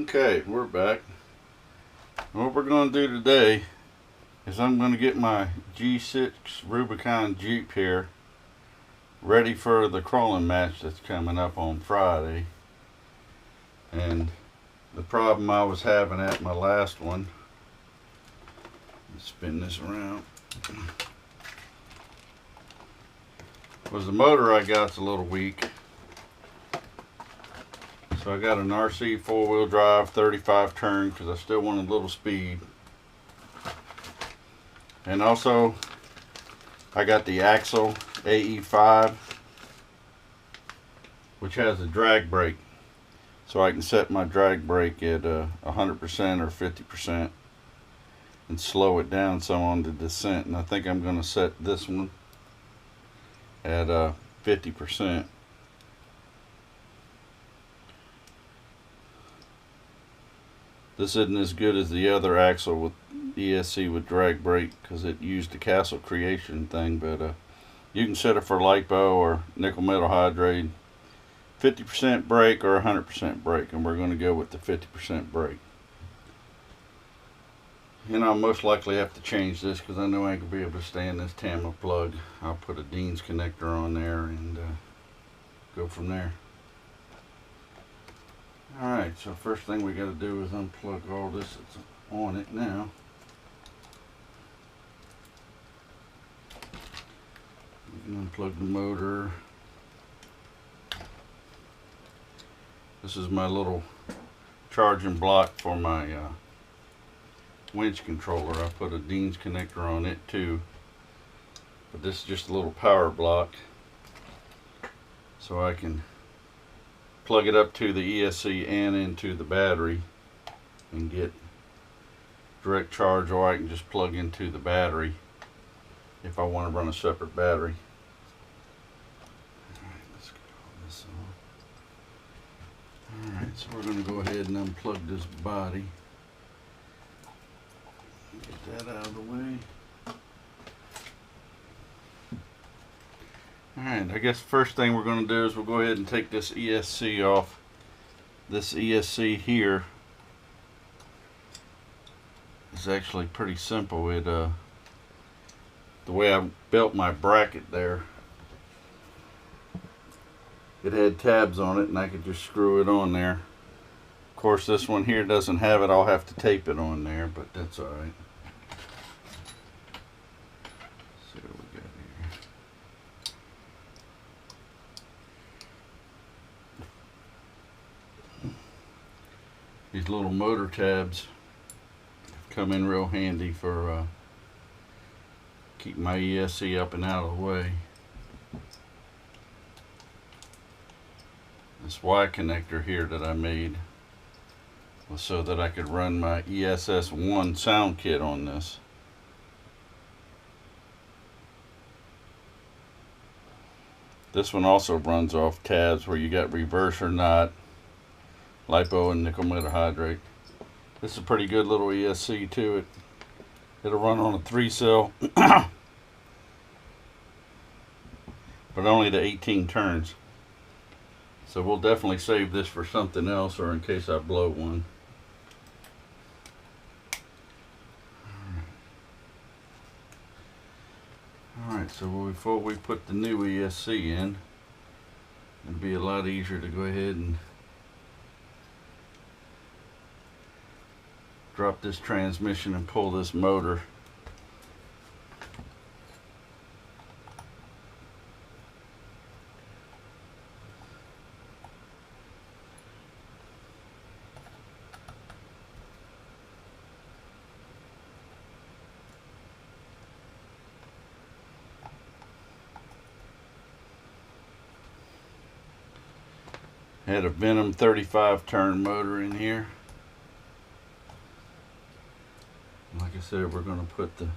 Okay, we're back. What we're going to do today is I'm going to get my G6 Rubicon Jeep here ready for the crawling match that's coming up on Friday. And the problem I was having at my last one, let's spin this around, was the motor I got's a little weak. So I got an RC 4-wheel drive 35 turn because I still wanted a little speed. And also I got the Axial AE5, which has a drag brake. So I can set my drag brake at 100% or 50% and slow it down some on the descent. And I think I'm going to set this one at 50%. This isn't as good as the other Axial with ESC with drag brake because it used the Castle Creation thing, but you can set it for lipo or nickel metal hydrate, 50% brake or 100% brake, and we're going to go with the 50% brake. And I'll most likely have to change this because I know I ain't going to be able to stand this Tama plug. I'll put a Dean's connector on there and go from there. Alright, so first thing we got to do is unplug all this that's on it now. We can unplug the motor. This is my little charging block for my winch controller. I put a Dean's connector on it too, but this is just a little power block so I can plug it up to the ESC and into the battery and get direct charge, or I can just plug into the battery if I want to run a separate battery. Alright, let's get all this on. Alright, so we're going to go ahead and unplug this body. Get that out of the way. Alright, I guess the first thing we're going to do is we'll go ahead and take this ESC off. This ESC here is actually pretty simple. The way I built my bracket there, it had tabs on it and I could just screw it on there. Of course this one here doesn't have it, I'll have to tape it on there, but that's alright. These little motor tabs come in real handy for keeping my ESC up and out of the way. This Y connector here that I made was so that I could run my ESS1 sound kit on this. This one also runs off tabs where you got reverse or not, lipo and nickel metal hydrate. This is a pretty good little ESC to it. It'll run on a 3-cell, but only the 18 turns. So we'll definitely save this for something else or in case I blow one. Alright, so before we put the new ESC in, it'll be a lot easier to go ahead and drop this transmission and pull this motor. Had a Venom 35 turn motor in here. Like I said, we're going to put the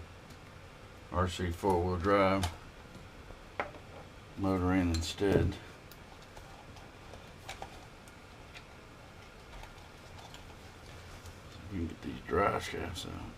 RC 4-wheel drive motor in instead. So we can get these drive shafts out.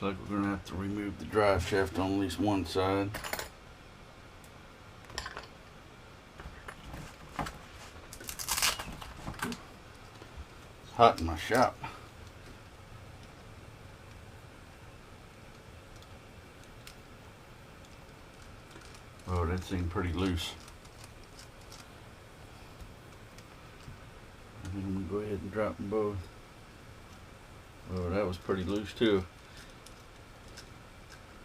Looks like we're gonna have to remove the drive shaft on at least one side. It's hot in my shop. Oh, that seemed pretty loose. I'm gonna go ahead and drop them both. Oh, that was pretty loose too.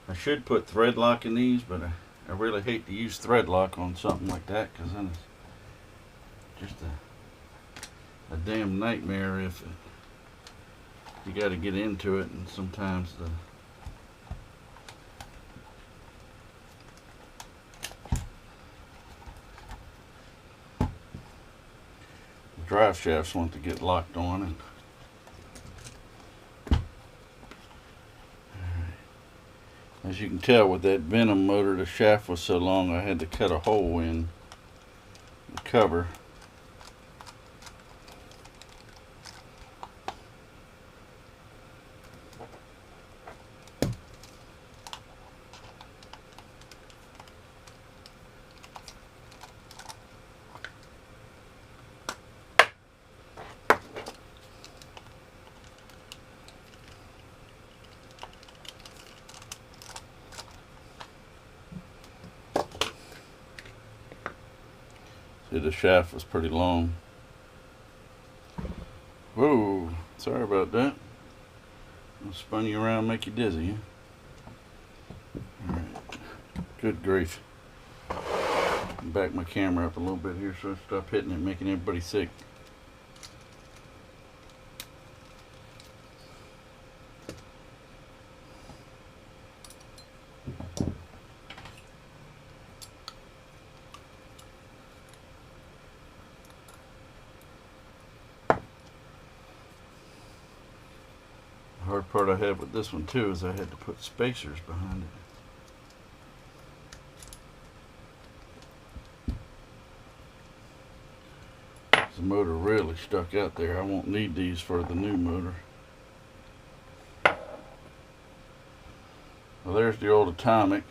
I should put thread lock in these, but I really hate to use thread lock on something like that, because then it's just a damn nightmare if you got to get into it, and sometimes the drive shafts want to get locked on. And as you can tell with that Venom motor, the shaft was so long I had to cut a hole in the cover. See, the shaft was pretty long. Whoa, sorry about that. I'll spun you around, make you dizzy. Alright, good grief. Back my camera up a little bit here so I stop hitting it, making everybody sick. The hard part I had with this one too is I had to put spacers behind it. The motor really stuck out there. I won't need these for the new motor. Well, there's the old Atomic.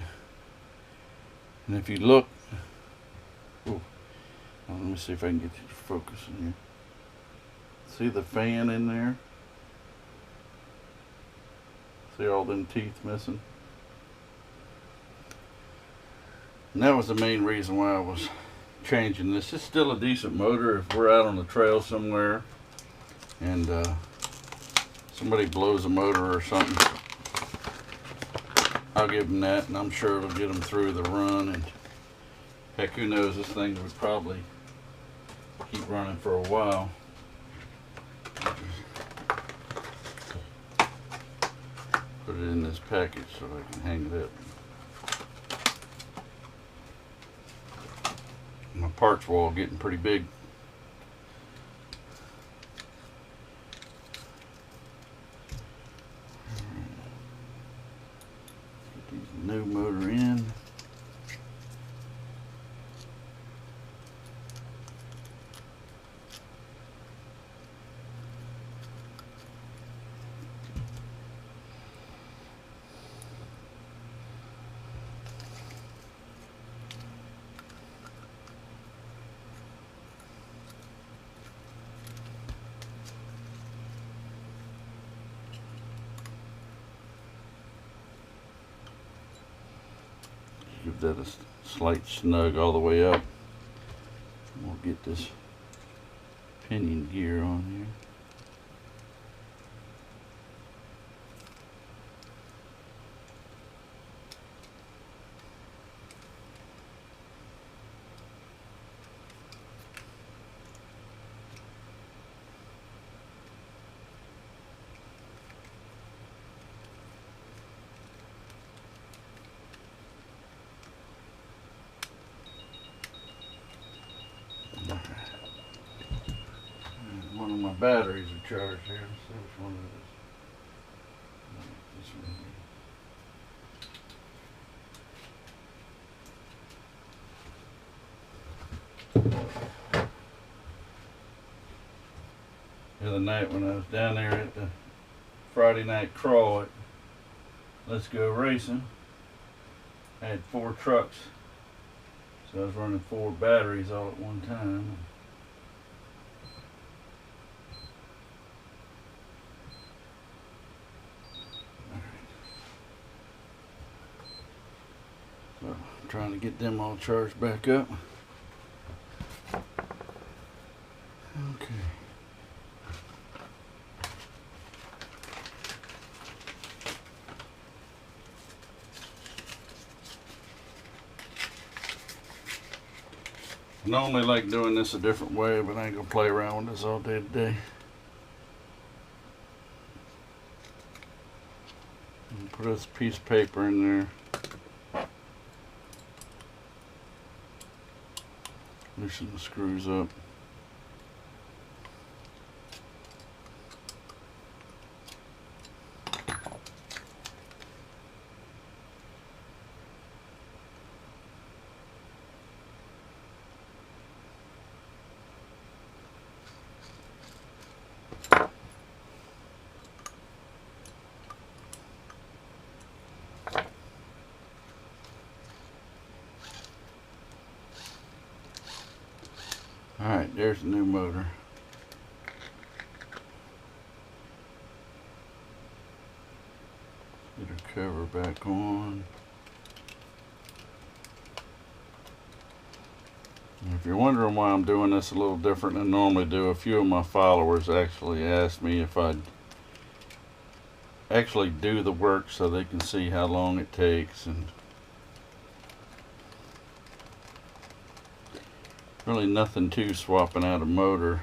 And if you look, oh, let me see if I can get you to focus in here. See the fan in there? See all them teeth missing? And that was the main reason why I was changing this. It's still a decent motor if we're out on the trail somewhere and somebody blows a motor or something. I'll give them that, and I'm sure it'll get them through the run. And heck, who knows, this thing would probably keep running for a while. Put it in this package so I can hang it up. My parts wall getting pretty big. Get these new motor in. Give that a slight snug all the way up. We'll get this pinion gear on here. One of my batteries are charged here. Let's see which one it is. This one here. The other night when I was down there at the Friday night crawl, Let's Go Racing. I had 4 trucks, so I was running 4 batteries all at one time. So I'm trying to get them all charged back up. Okay. I normally like doing this a different way, but I ain't gonna play around with this all day today. Put this piece of paper in there. Loosen the screws up. Alright, there's the new motor. Get her cover back on. And if you're wondering why I'm doing this a little different than I normally do, a few of my followers actually asked me if I'd actually do the work so they can see how long it takes, and really nothing to swapping out a motor.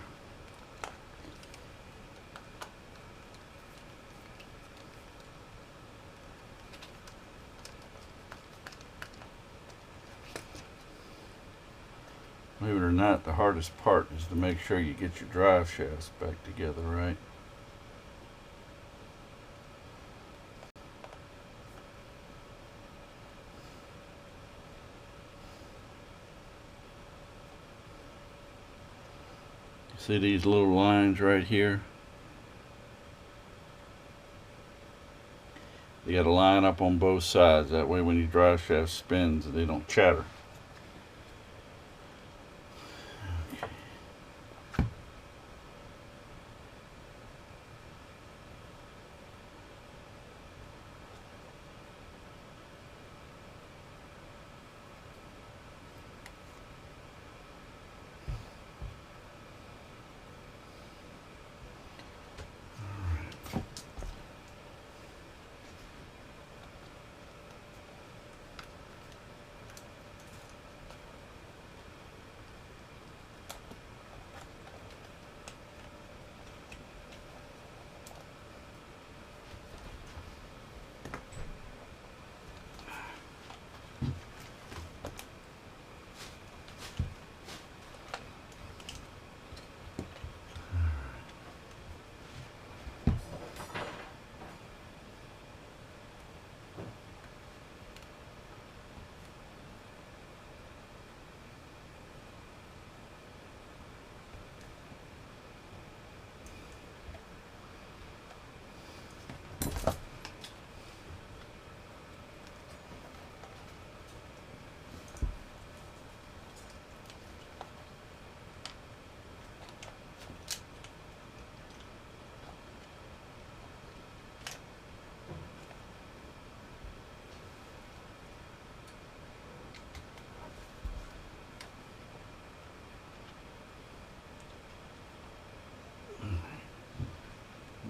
Believe it or not, the hardest part is to make sure you get your drive shafts back together right. See these little lines right here? You got to line up on both sides. That way when your drive shaft spins, they don't chatter.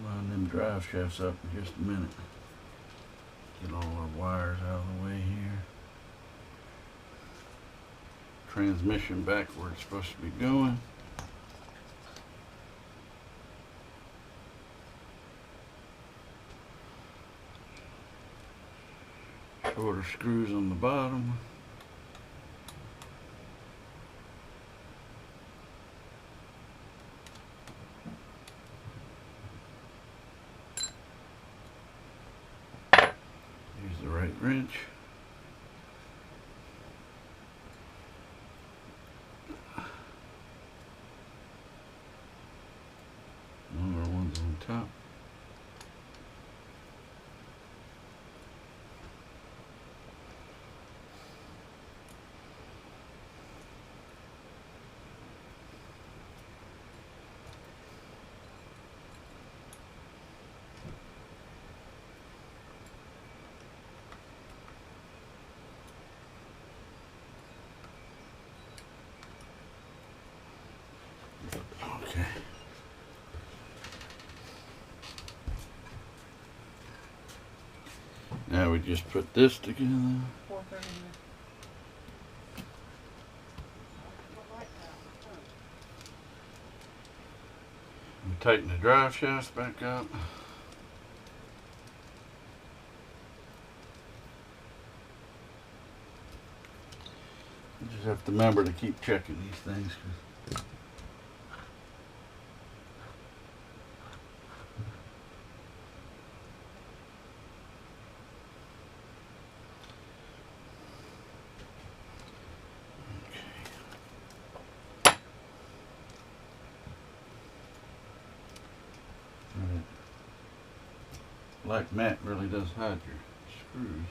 Line them drive shafts up in just a minute. Get all our wires out of the way here. Transmission back where it's supposed to be going. Shorter screws on the bottom. Use the right wrench. Longer ones on top. Okay. Now we just put this together. 4:30. And tighten the drive shafts back up. You just have to remember to keep checking these things. Black mat really does hide your screws.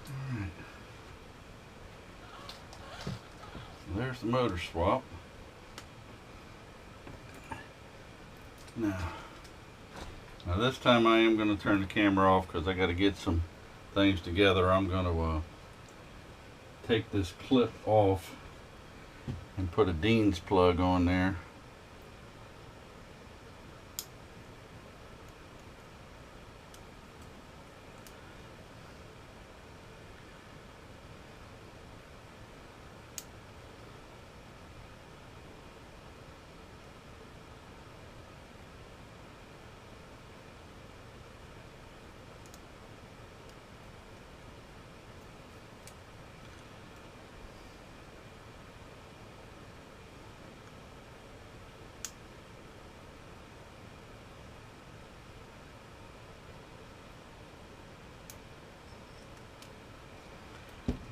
Alright. There's the motor swap. Now this time I am going to turn the camera off because I got to get some things together. I'm going to take this clip off and put a Dean's plug on there.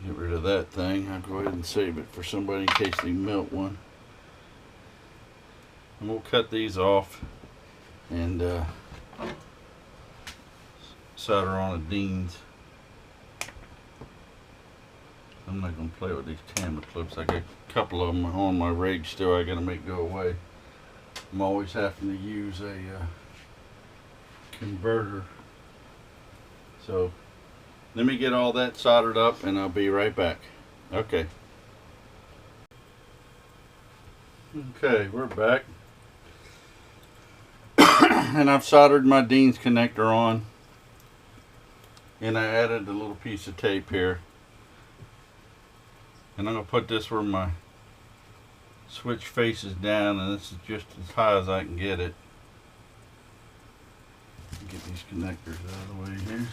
Get rid of that thing. I'll go ahead and save it for somebody in case they melt one. And we'll cut these off and solder on a Dean's. I'm not going to play with these camera clips. I got a couple of them on my rig still I got to make go away. I'm always having to use a converter. So let me get all that soldered up and I'll be right back. Okay. Okay, we're back. And I've soldered my Dean's connector on. And I added a little piece of tape here. And I'm going to put this where my switch faces down, and this is just as high as I can get it. Get these connectors out of the way here.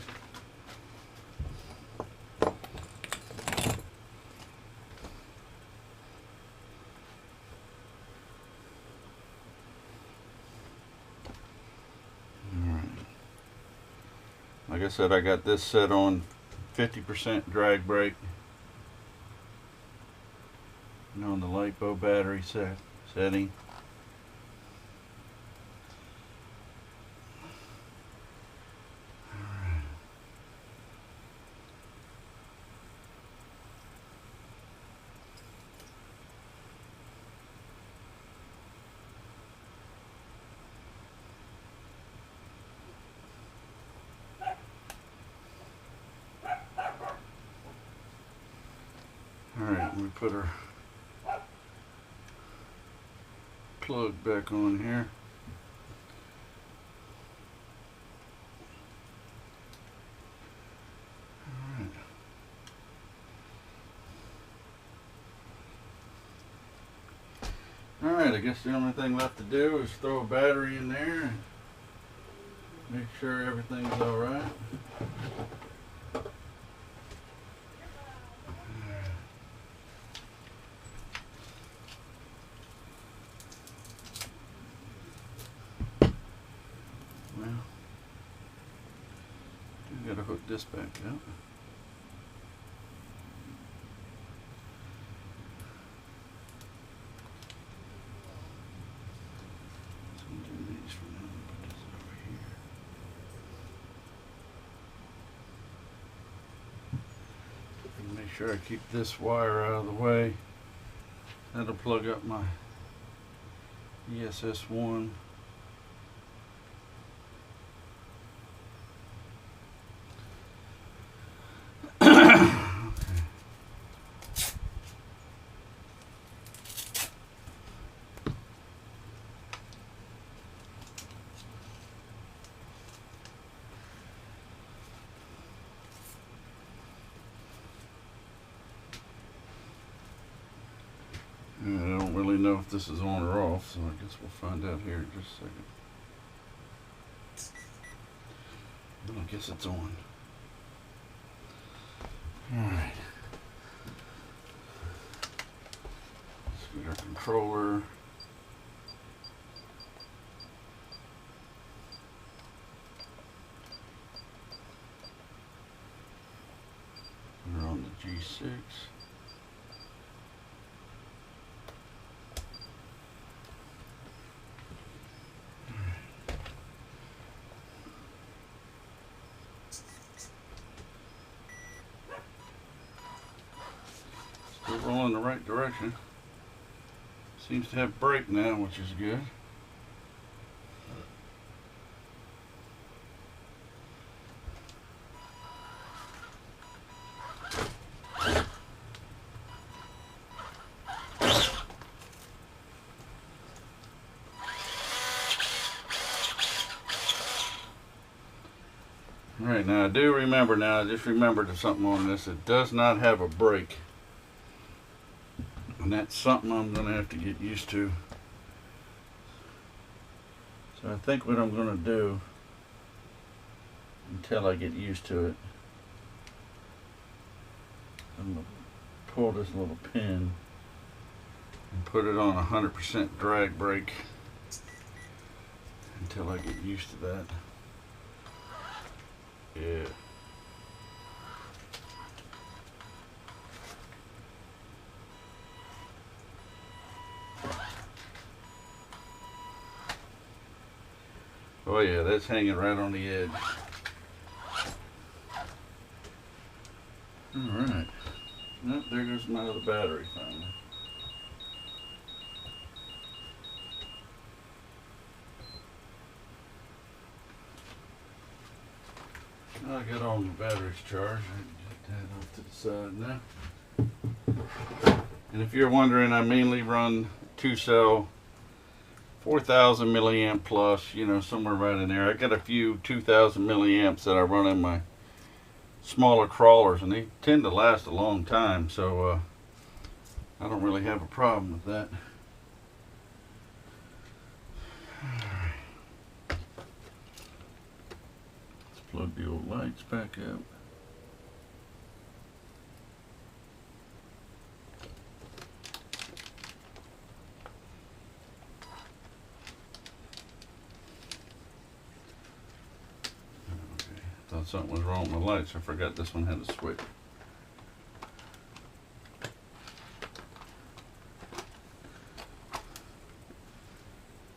Like I said, I got this set on 50% drag brake. And on the LiPo battery setting. Alright, we put our plug back on here. Alright, I guess the only thing left to do is throw a battery in there and make sure everything's alright. Gotta hook this back up. So I'm doing these for now. Put this over here. And make sure I keep this wire out of the way. That'll plug up my ESS1. know if this is on or off, so I guess we'll find out here in just a second. Well, I guess it's on. Alright. Let's get our controller. We're on the G6. Still rolling the right direction. Seems to have brake now, which is good. Alright, now I do remember now, I just remembered something on this. It does not have a brake. And that's something I'm going to have to get used to. So I think what I'm going to do, until I get used to it, I'm going to pull this little pin and put it on 100% drag brake until I get used to that. Yeah. Oh yeah, that's hanging right on the edge. Alright. Oh, there goes my other battery finally. I got all my batteries charged. I can get that off to the side now. And if you're wondering, I mainly run 2-cell 4,000 milliamp plus, you know, somewhere right in there. I got a few 2,000 milliamps that I run in my smaller crawlers, and they tend to last a long time, so I don't really have a problem with that. Let's plug the old lights back up. Thought something was wrong with my lights. I forgot this one had a switch.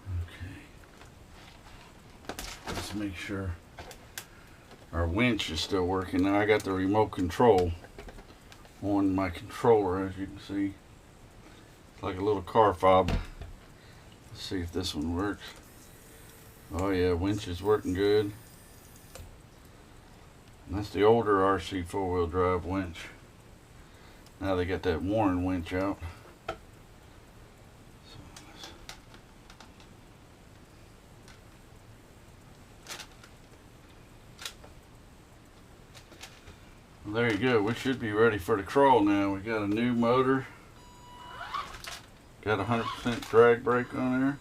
Okay. Let's make sure our winch is still working. Now I got the remote control on my controller, as you can see. It's like a little car fob. Let's see if this one works. Oh yeah, winch is working good. And that's the older RC four-wheel drive winch. Now they got that Warren winch out. Well, there you go. We should be ready for the crawl now. We got a new motor. Got 100% drag brake on there.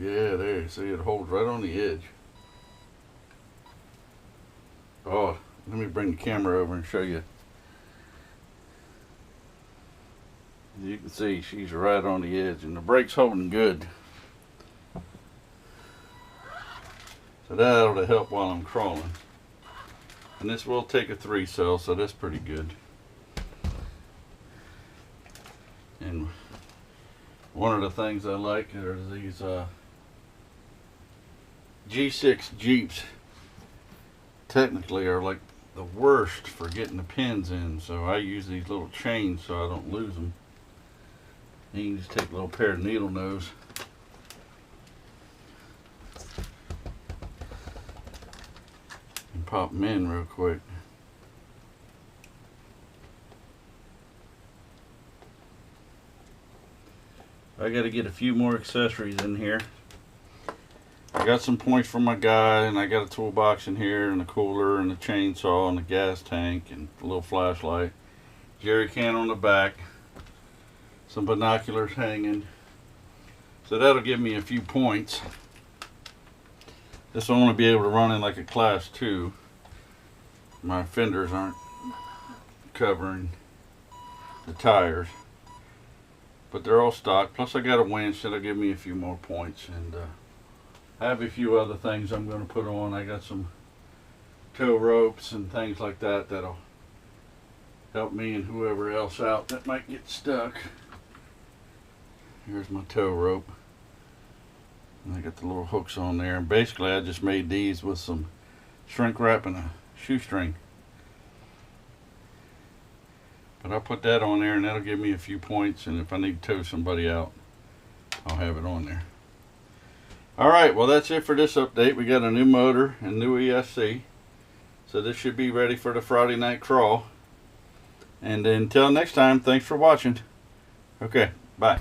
Yeah, there, see, it holds right on the edge. Oh, let me bring the camera over and show you. You can see she's right on the edge, and the brake's holding good. So that ought to help while I'm crawling. And this will take a 3-cell, so that's pretty good. And one of the things I like are these G6 Jeeps. Technically are like the worst for getting the pins in, so I use these little chains so I don't lose them. And you can just take a little pair of needle nose and pop them in real quick. I got to get a few more accessories in here. I got some points from my guy, and I got a toolbox in here, and a cooler, and a chainsaw, and a gas tank, and a little flashlight. Jerry can on the back. Some binoculars hanging. So that'll give me a few points. This will only be able to run in like a class 2. My fenders aren't covering the tires. But they're all stock. Plus I got a winch that'll give me a few more points. And I have a few other things I'm going to put on. I got some tow ropes and things like that that'll help me and whoever else out that might get stuck. Here's my tow rope. And I got the little hooks on there. And basically I just made these with some shrink wrap and a shoestring. But I'll put that on there and that'll give me a few points, and if I need to tow somebody out, I'll have it on there. Alright, well that's it for this update. We got a new motor and new ESC. So this should be ready for the Friday night crawl. And until next time, thanks for watching. Okay, bye.